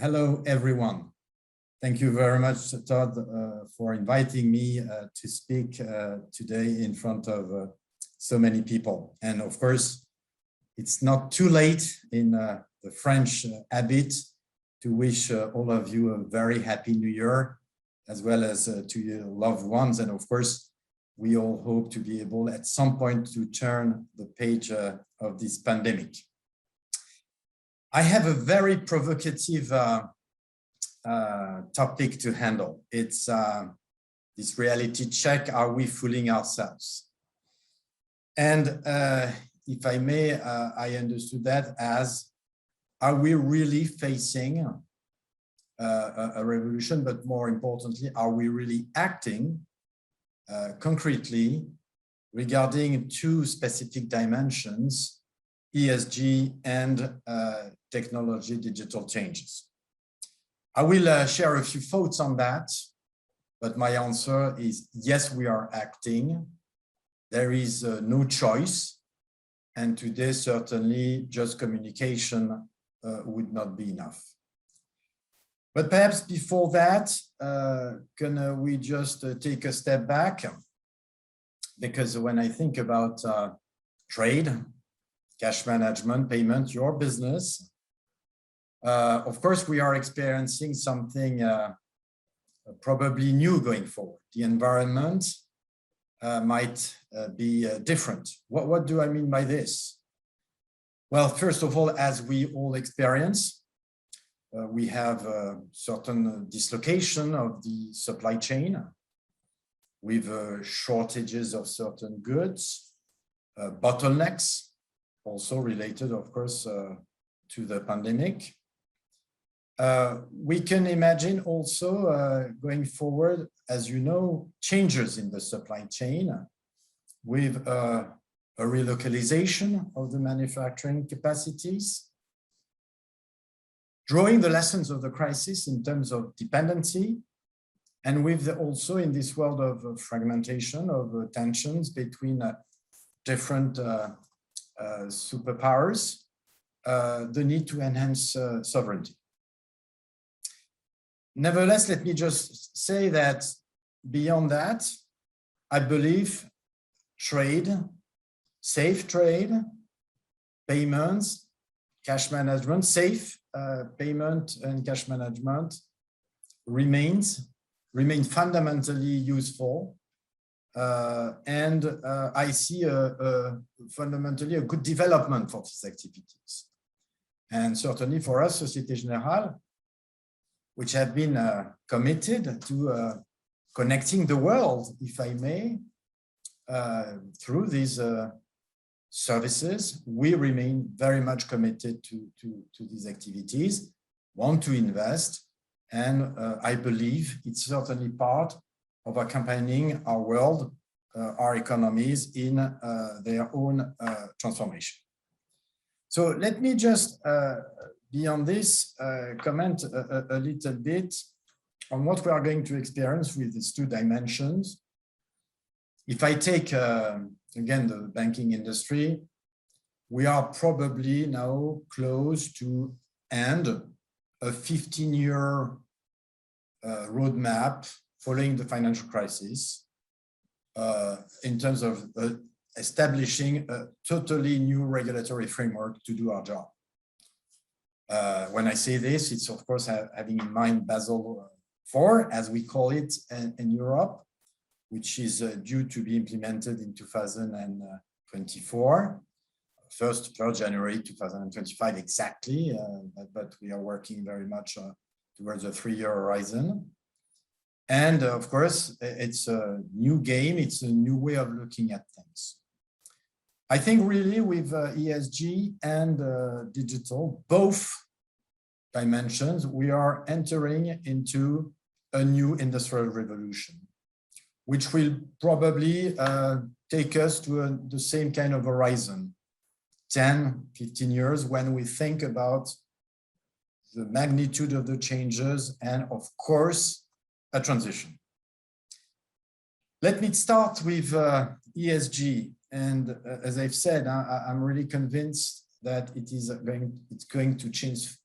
Hello, everyone. Thank you very much, Todd, for inviting me to speak today in front of so many people. And of course, it's not too late in the French habit to wish all of you a very happy New Year, as well as to your loved ones. And of course, we all hope to be able at some point to turn the page of this pandemic. I have a very provocative topic to handle. It's this reality check. Are we fooling ourselves? And if I may, I understood that as, are we really facing a revolution? But more importantly, are we really acting concretely regarding two specific dimensions, ESG and technology digital changes? I will share a few thoughts on that, but my answer is yes, we are acting. There is no choice. And today, certainly, just communication would not be enough. But perhaps before that, can we just take a step back? Because when I think about trade, cash management, payment, your business, of course, we are experiencing something probably new going forward. The environment might be different. What do I mean by this? Well, first of all, as we all experience, we have a certain dislocation of the supply chain with shortages of certain goods, bottlenecks, also related, of course, to the pandemic. We can imagine also going forward, as you know, changes in the supply chain with a relocalization of the manufacturing capacities, drawing the lessons of the crisis in terms of dependency, and with also in this world of fragmentation, of tensions between different superpowers, the need to enhance sovereignty. Nevertheless, let me just say that beyond that, I believe trade, safe trade, payments, cash management, safe payment and cash management remain fundamentally useful. And I see fundamentally a good development for these activities. And certainly for us, Société Générale, which have been committed to connecting the world, if I may, through these services, we remain very much committed to these activities, want to invest, and I believe it's certainly part of accompanying our world, our economies in their own transformation. So let me just, beyond this, comment a little bit on what we are going to experience with these two dimensions. If I take, again, the banking industry, we are probably now close to end a 15-year roadmap following the financial crisis in terms of establishing a totally new regulatory framework to do our job. When I say this, it's of course having in mind Basel IV, as we call it in Europe, which is due to be implemented in 2024, 1st January 2025 exactly, but we are working very much towards a 3-year horizon. And of course, it's a new game, it's a new way of looking at things. I think really with ESG and digital, both dimensions, we are entering into a new industrial revolution, which will probably take us to the same kind of horizon, 10, 15 years, when we think about the magnitude of the changes and, of course, a transition. Let me start with ESG. And as I've said, I'm really convinced that it's going to change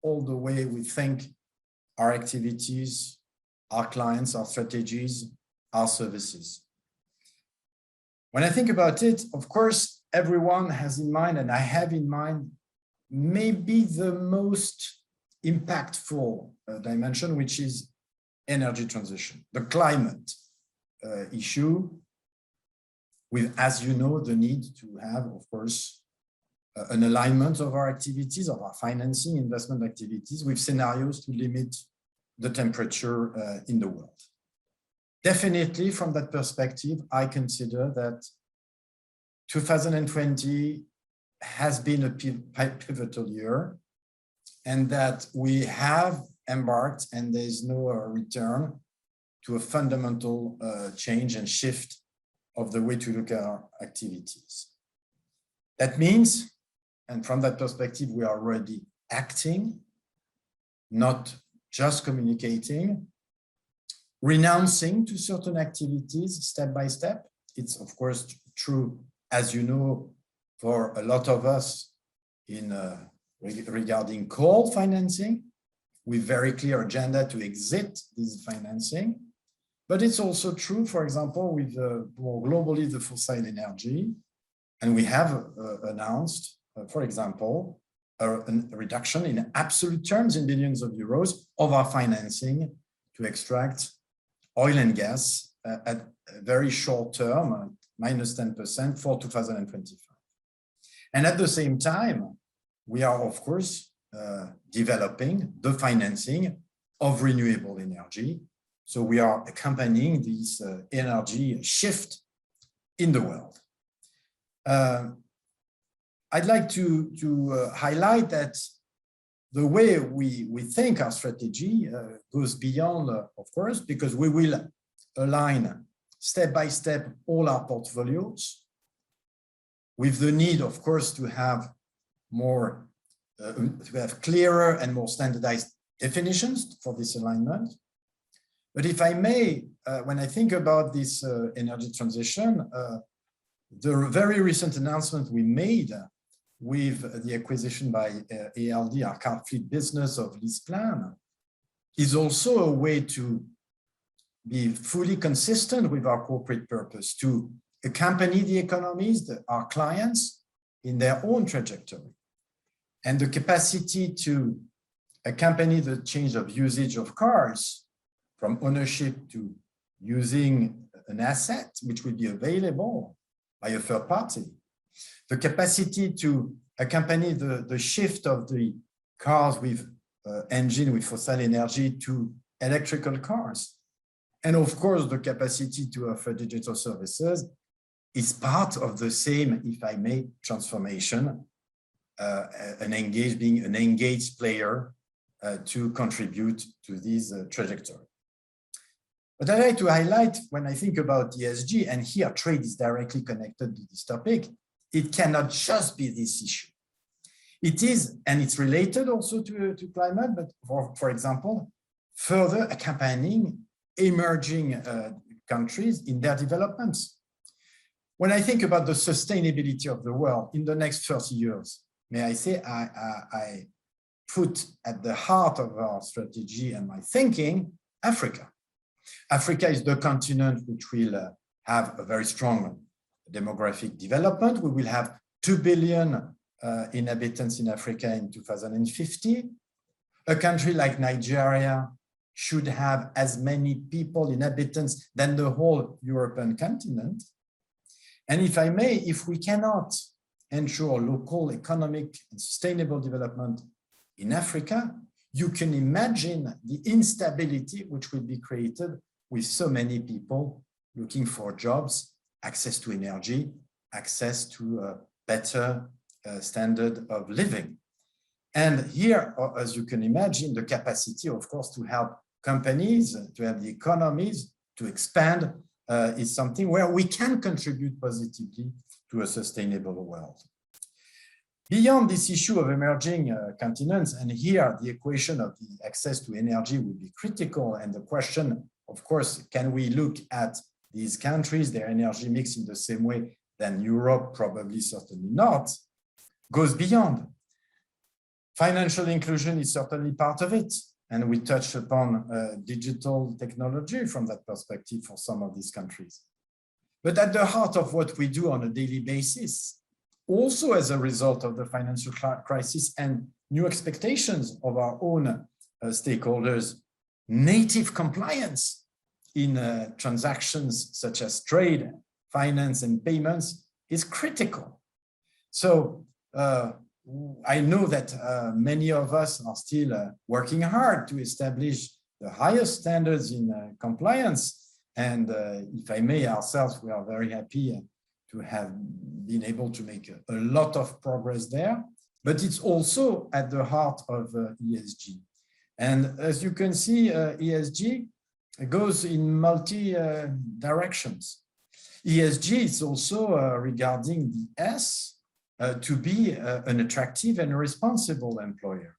all the way we think our activities, our clients, our strategies, our services. When I think about it, of course, everyone has in mind, and I have in mind, maybe the most impactful dimension, which is energy transition, the climate issue, with, as you know, the need to have, of course, an alignment of our activities, of our financing, investment activities, with scenarios to limit the temperature in the world. Definitely, from that perspective, I consider that 2020 has been a pivotal year, and that we have embarked, and there is no return to a fundamental change and shift of the way to look at our activities. That means, and from that perspective, we are already acting, not just communicating, renouncing to certain activities step by step. It's of course true, as you know, for a lot of us in regarding coal financing, with very clear agenda to exit this financing. But it's also true, for example, with more globally the fossil energy. And we have announced, for example, a reduction in absolute terms in billions of euros of our financing to extract oil and gas at a very short term, minus 10% for 2025. And at the same time, we are, of course, developing the financing of renewable energy. So we are accompanying this energy shift in the world. I'd like to highlight that the way we think our strategy goes beyond, of course, because we will align step by step all our portfolios with the need, of course, to have more, to have clearer and more standardized definitions for this alignment. But if I may, when I think about this energy transition, the very recent announcement we made with the acquisition by ALD, our car fleet business of LeasePlan, is also a way to be fully consistent with our corporate purpose, to accompany the economies, our clients, in their own trajectory. And the capacity to accompany the change of usage of cars from ownership to using an asset which will be available by a third party. The capacity to accompany the shift of the cars with engine with fossil energy to electrical cars. And of course, the capacity to offer digital services is part of the same, if I may, transformation, being an engaged player to contribute to this trajectory. But I'd like to highlight, when I think about ESG, and here trade is directly connected to this topic, it cannot just be this issue. It is, and it's related also to climate, but for example, further accompanying emerging countries in their developments. When I think about the sustainability of the world in the next 30 years, may I say, I put at the heart of our strategy and my thinking, Africa. Africa is the continent which will have a very strong demographic development. We will have 2 billion inhabitants in Africa in 2050. A country like Nigeria should have as many people, inhabitants, than the whole European continent. And if I may, if we cannot ensure local economic and sustainable development in Africa, you can imagine the instability which will be created with so many people looking for jobs, access to energy, access to a better standard of living. And here, as you can imagine, the capacity, of course, to help companies, to have the economies to expand is something where we can contribute positively to a sustainable world. Beyond this issue of emerging continents, and here the equation of the access to energy will be critical, and the question, of course, can we look at these countries, their energy mix in the same way than Europe? Probably, certainly not, goes beyond. Financial inclusion is certainly part of it. And we touched upon digital technology from that perspective for some of these countries. But at the heart of what we do on a daily basis, also as a result of the financial crisis and new expectations of our own stakeholders, native compliance in transactions such as trade, finance, and payments is critical. So I know that many of us are still working hard to establish the highest standards in compliance. And if I may, ourselves, we are very happy to have been able to make a lot of progress there. But it's also at the heart of ESG. And as you can see, ESG goes in multi directions. ESG is also regarding the S, to be an attractive and responsible employer.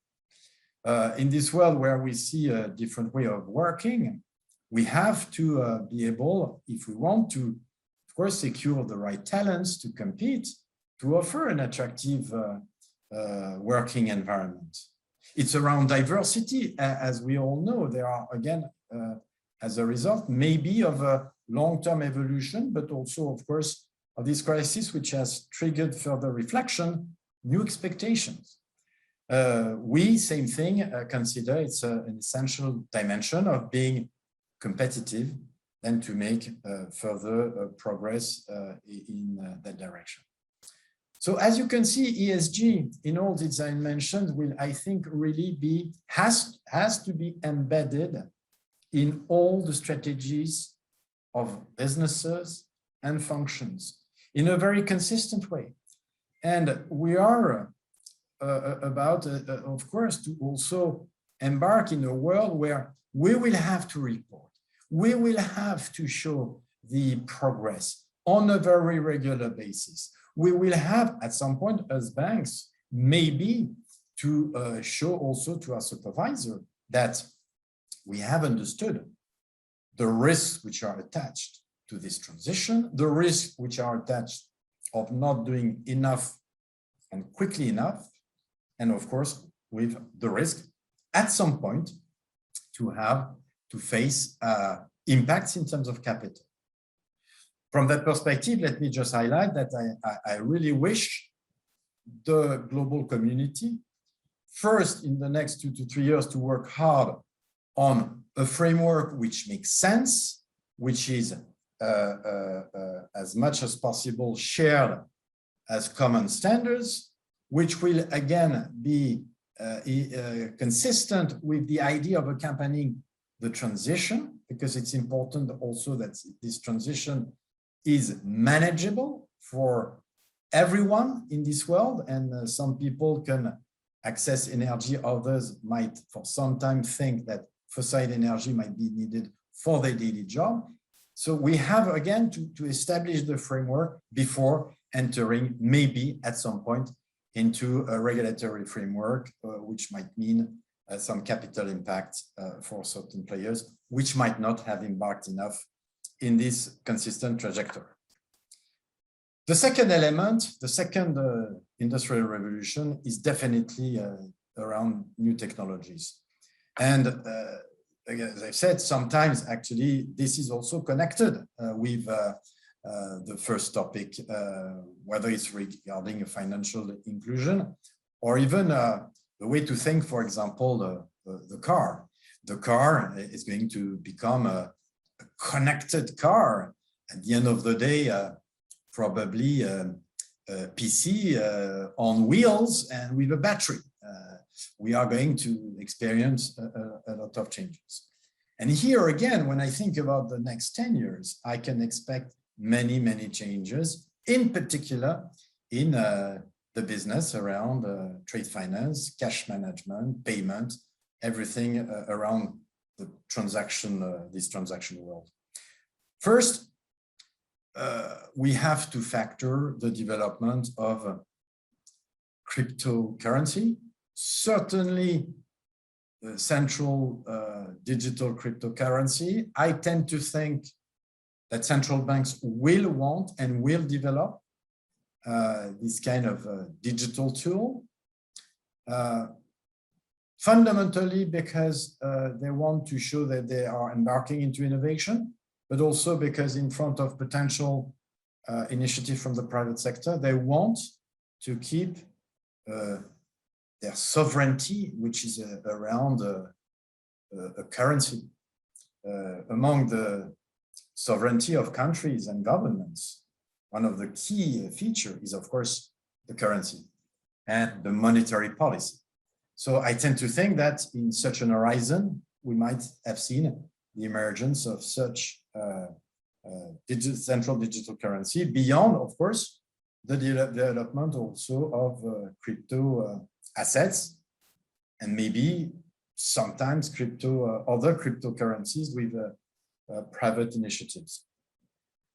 In this world where we see a different way of working, we have to be able, if we want to, of course, secure the right talents to compete, to offer an attractive working environment. It's around diversity, as we all know. There are, again, as a result, maybe of a long-term evolution, but also, of course, of this crisis, which has triggered further reflection, new expectations. We, same thing, consider it's an essential dimension of being competitive and to make further progress in that direction. So as you can see, ESG in all the dimensions will, I think, really be, has to be embedded in all the strategies of businesses and functions in a very consistent way. And we are about, of course, to also embark in a world where we will have to report, we will have to show the progress on a very regular basis. We will have, at some point, as banks, maybe to show also to our supervisor that we have understood the risks which are attached to this transition, the risks which are attached of not doing enough and quickly enough, and of course, with the risk at some point to have to face impacts in terms of capital. From that perspective, let me just highlight that I really wish the global community, first in the next 2 to 3 years, to work hard on a framework which makes sense, which is as much as possible shared as common standards, which will again be consistent with the idea of accompanying the transition, because it's important also that this transition is manageable for everyone in this world. And some people can access energy, others might for some time think that fossil energy might be needed for their daily job. So we have again to establish the framework before entering maybe at some point into a regulatory framework, which might mean some capital impact for certain players, which might not have embarked enough in this consistent trajectory. The second element, the second industrial revolution is definitely around new technologies. And as I said, sometimes actually this is also connected with the first topic, whether it's regarding financial inclusion or even the way to think, for example, the car. The car is going to become a connected car. At the end of the day, probably a PC on wheels and with a battery. We are going to experience a lot of changes. And here again, when I think about the next 10 years, I can expect many, many changes, in particular in the business around trade finance, cash management, payment, everything around the transaction, this transaction world. First, we have to factor the development of cryptocurrency, certainly central digital cryptocurrency. I tend to think that central banks will want and will develop this kind of digital tool. fundamentally because they want to show that they are embarking into innovation, but also because in front of potential initiative from the private sector, they want to keep their sovereignty, which is around a currency. Among the sovereignty of countries and governments, one of the key features is, of course, the currency and the monetary policy. So I tend to think that in such an horizon, we might have seen the emergence of such central digital currency beyond, of course, the development also of crypto assets, and maybe sometimes other cryptocurrencies with private initiatives.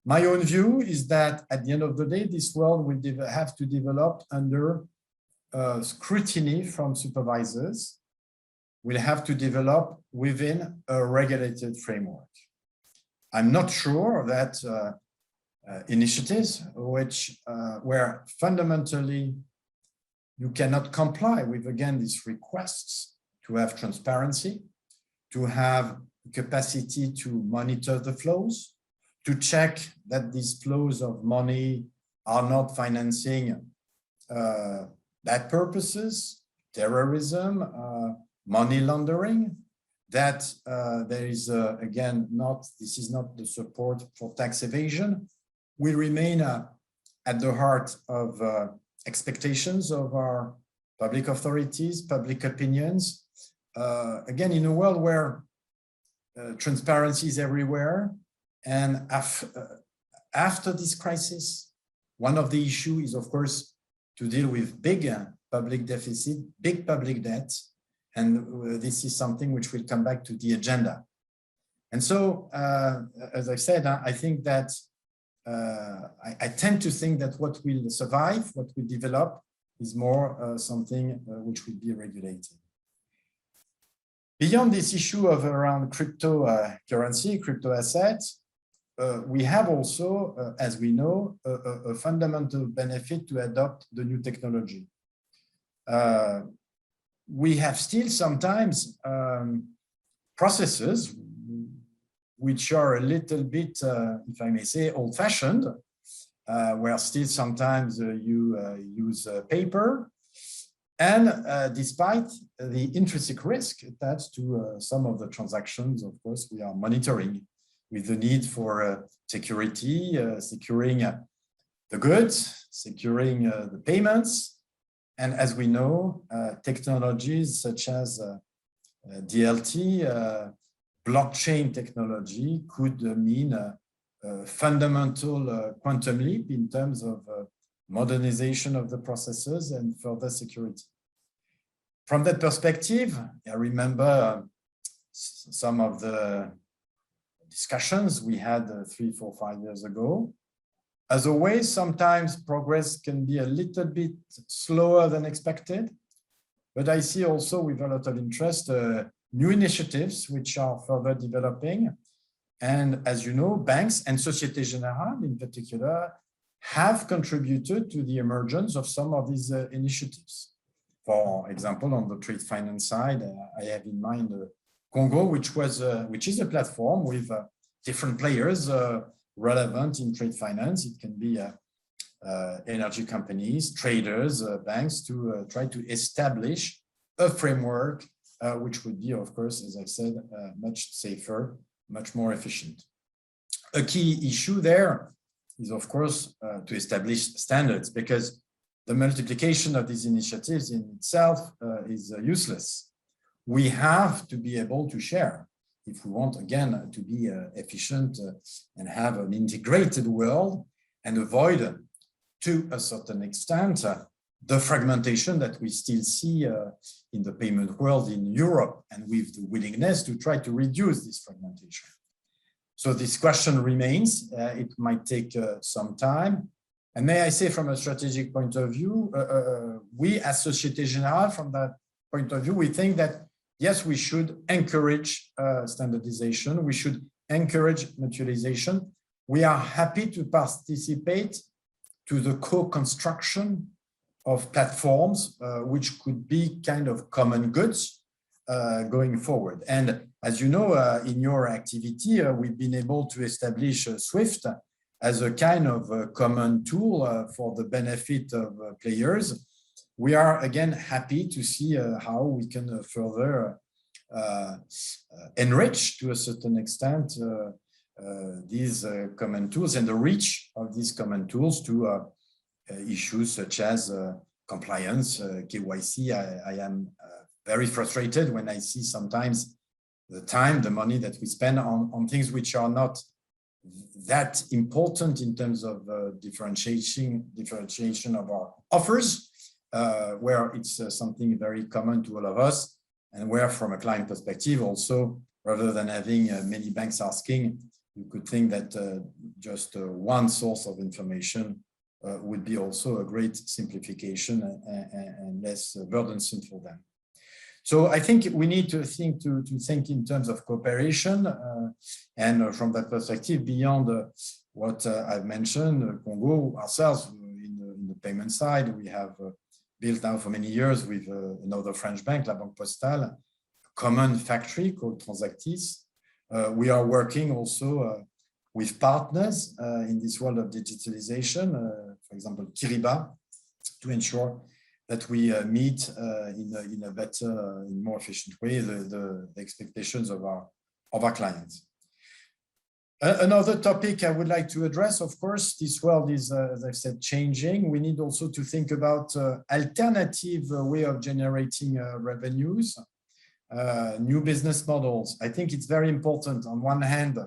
My own view is that at the end of the day, this world will have to develop under scrutiny from supervisors. Will have to develop within a regulated framework. I'm not sure that initiatives where fundamentally you cannot comply with, again, these requests to have transparency, to have capacity to monitor the flows, to check that these flows of money are not financing bad purposes, terrorism, money laundering, that there is, again, this is not the support for tax evasion, will remain at the heart of expectations of our public authorities, public opinions. Again, in a world where transparency is everywhere, and after this crisis, one of the issues is, of course, to deal with big public deficit, big public debt, and this is something which will come back to the agenda. And so, as I said, I think that I tend to think that what will survive, what will develop, is more something which will be regulated. Beyond this issue of around cryptocurrency, crypto assets, we have also, as we know, a fundamental benefit to adopt the new technology. We have still sometimes processes which are a little bit, if I may say, old-fashioned, where still sometimes you use paper. And despite the intrinsic risk attached to some of the transactions, of course, we are monitoring with the need for security, securing the goods, securing the payments. And as we know, technologies such as DLT, blockchain technology could mean a fundamental quantum leap in terms of modernization of the processes and further security. From that perspective, I remember some of the discussions we had 3, 4, 5 years ago. As always, sometimes progress can be a little bit slower than expected, but I see also with a lot of interest new initiatives which are further developing. And as you know, banks and Société Générale in particular have contributed to the emergence of some of these initiatives. For example, on the trade finance side, I have in mind Congo, which is a platform with different players relevant in trade finance. It can be energy companies, traders, banks, to try to establish a framework which would be, of course, as I said, much safer, much more efficient. A key issue there is, of course, to establish standards, because the multiplication of these initiatives in itself is useless. We have to be able to share if we want, again, to be efficient and have an integrated world and avoid, to a certain extent, the fragmentation that we still see in the payment world in Europe, and with the willingness to try to reduce this fragmentation. So this question remains. It might take some time. And may I say, from a strategic point of view, we as Société Générale, from that point of view, we think that, yes, we should encourage standardization. We should encourage mutualization. We are happy to participate to the co-construction of platforms, which could be kind of common goods, going forward. And as you know, in your activity, we've been able to establish SWIFT as a kind of common tool for the benefit of players. We are again happy to see how we can further enrich to a certain extent these common tools and the reach of these common tools to issues such as compliance, KYC. I am very frustrated when I see sometimes the time, the money that we spend on things which are not that important in terms of differentiation of our offers, where it's something very common to all of us, and where from a client perspective also, rather than having many banks asking, you could think that just one source of information would be also a great simplification and less burdensome for them. So I think we need to think in terms of cooperation, and from that perspective, beyond what I've mentioned, Congo ourselves in the payment side, we have built now for many years with another French bank, La Banque Postale, a common factory called Transactis. We are working also with partners in this world of digitalization, for example, Kiriba, to ensure that we meet in a better, more efficient way the expectations of our clients. Another topic I would like to address, of course, this world is, as I've said, changing. We need also to think about alternative way of generating revenues, new business models. I think it's very important, on one hand,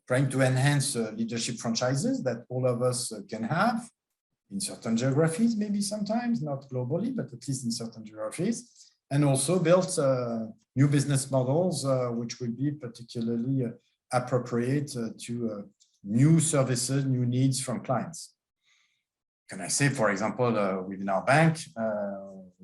trying to enhance leadership franchises that all of us can have in certain geographies, maybe sometimes, not globally, but at least in certain geographies, and also build new business models, which will be particularly appropriate to new services, new needs from clients. Can I say, for example, within our bank,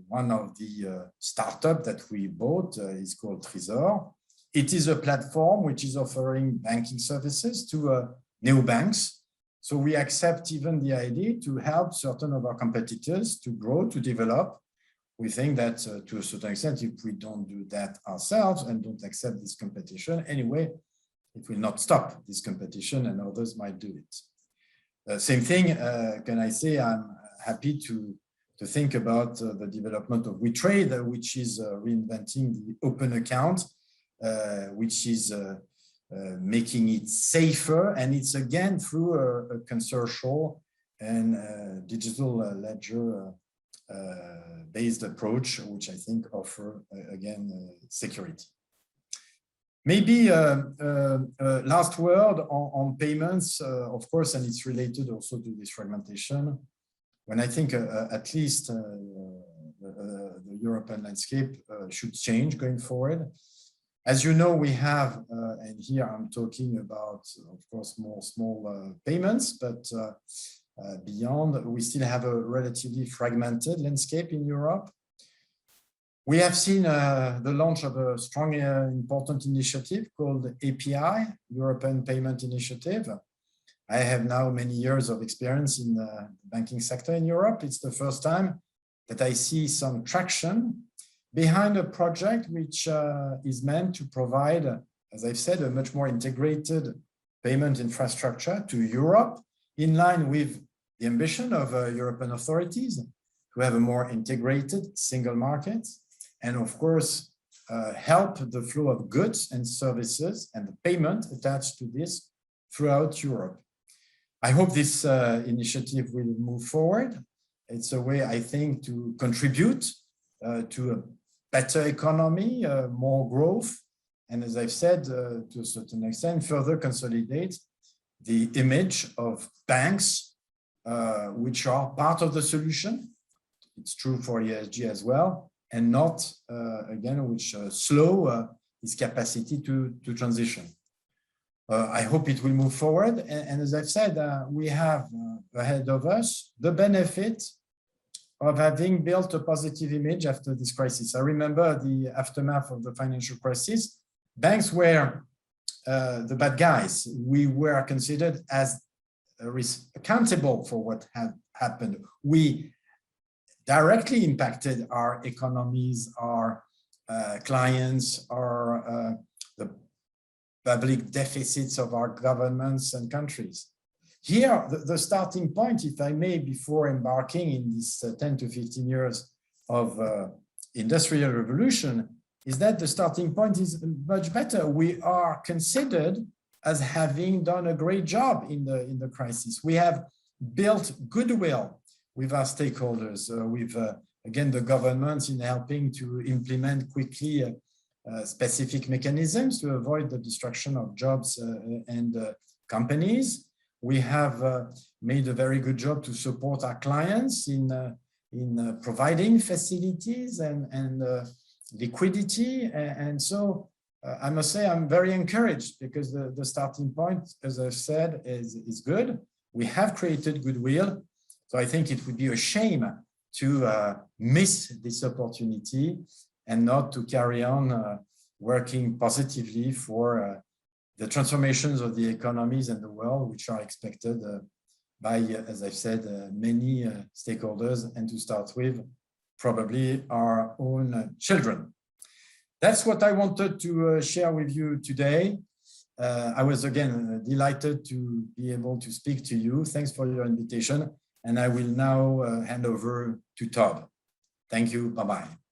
one of the startups that we bought is called Trésor. It is a platform which is offering banking services to neobanks. So we accept even the idea to help certain of our competitors to grow, to develop. We think that to a certain extent, if we don't do that ourselves and don't accept this competition, anyway, it will not stop this competition and others might do it. Same thing, can I say, I'm happy to think about the development of WeTrade, which is reinventing the open account, which is making it safer, and it's again through a consortial and digital ledger based approach, which I think offer again security. Maybe last word on payments, of course, and it's related also to this fragmentation. When I think at least the European landscape should change going forward. As you know, we have, and here I'm talking about, of course, more small payments, but beyond, we still have a relatively fragmented landscape in Europe. We have seen the launch of a strong, important initiative called API, European Payment Initiative. I have now many years of experience in the banking sector in Europe. It's the first time that I see some traction behind a project which is meant to provide, as I've said, a much more integrated payment infrastructure to Europe, in line with the ambition of European authorities to have a more integrated single market, and of course, help the flow of goods and services and the payment attached to this throughout Europe. I hope this initiative will move forward. It's a way, I think, to contribute to a better economy, more growth, and as I've said, to a certain extent, further consolidate the image of banks, which are part of the solution. It's true for ESG as well, and not, again, which slow its capacity to transition. I hope it will move forward. And as I've said, we have ahead of us the benefit of having built a positive image after this crisis. I remember the aftermath of the financial crisis. Banks were the bad guys. We were considered as accountable for what had happened. We directly impacted our economies, our clients or the public deficits of our governments and countries. Here, the starting point, if I may, before embarking in this 10 to 15 years of industrial revolution, is that the starting point is much better. We are considered as having done a great job in the crisis. We have built goodwill with our stakeholders, with, again, the governments in helping to implement quickly specific mechanisms to avoid the destruction of jobs and companies. We have made a very good job to support our clients in providing facilities and liquidity. And so I must say I'm very encouraged because the starting point, as I've said, is good. We have created goodwill. So I think it would be a shame to miss this opportunity and not to carry on working positively for the transformations of the economies and the world, which are expected by, as I've said, many stakeholders, and to start with, probably our own children. That's what I wanted to share with you today. I was, again, delighted to be able to speak to you. Thanks for your invitation. And I will now hand over to Todd. Thank you. Bye-bye.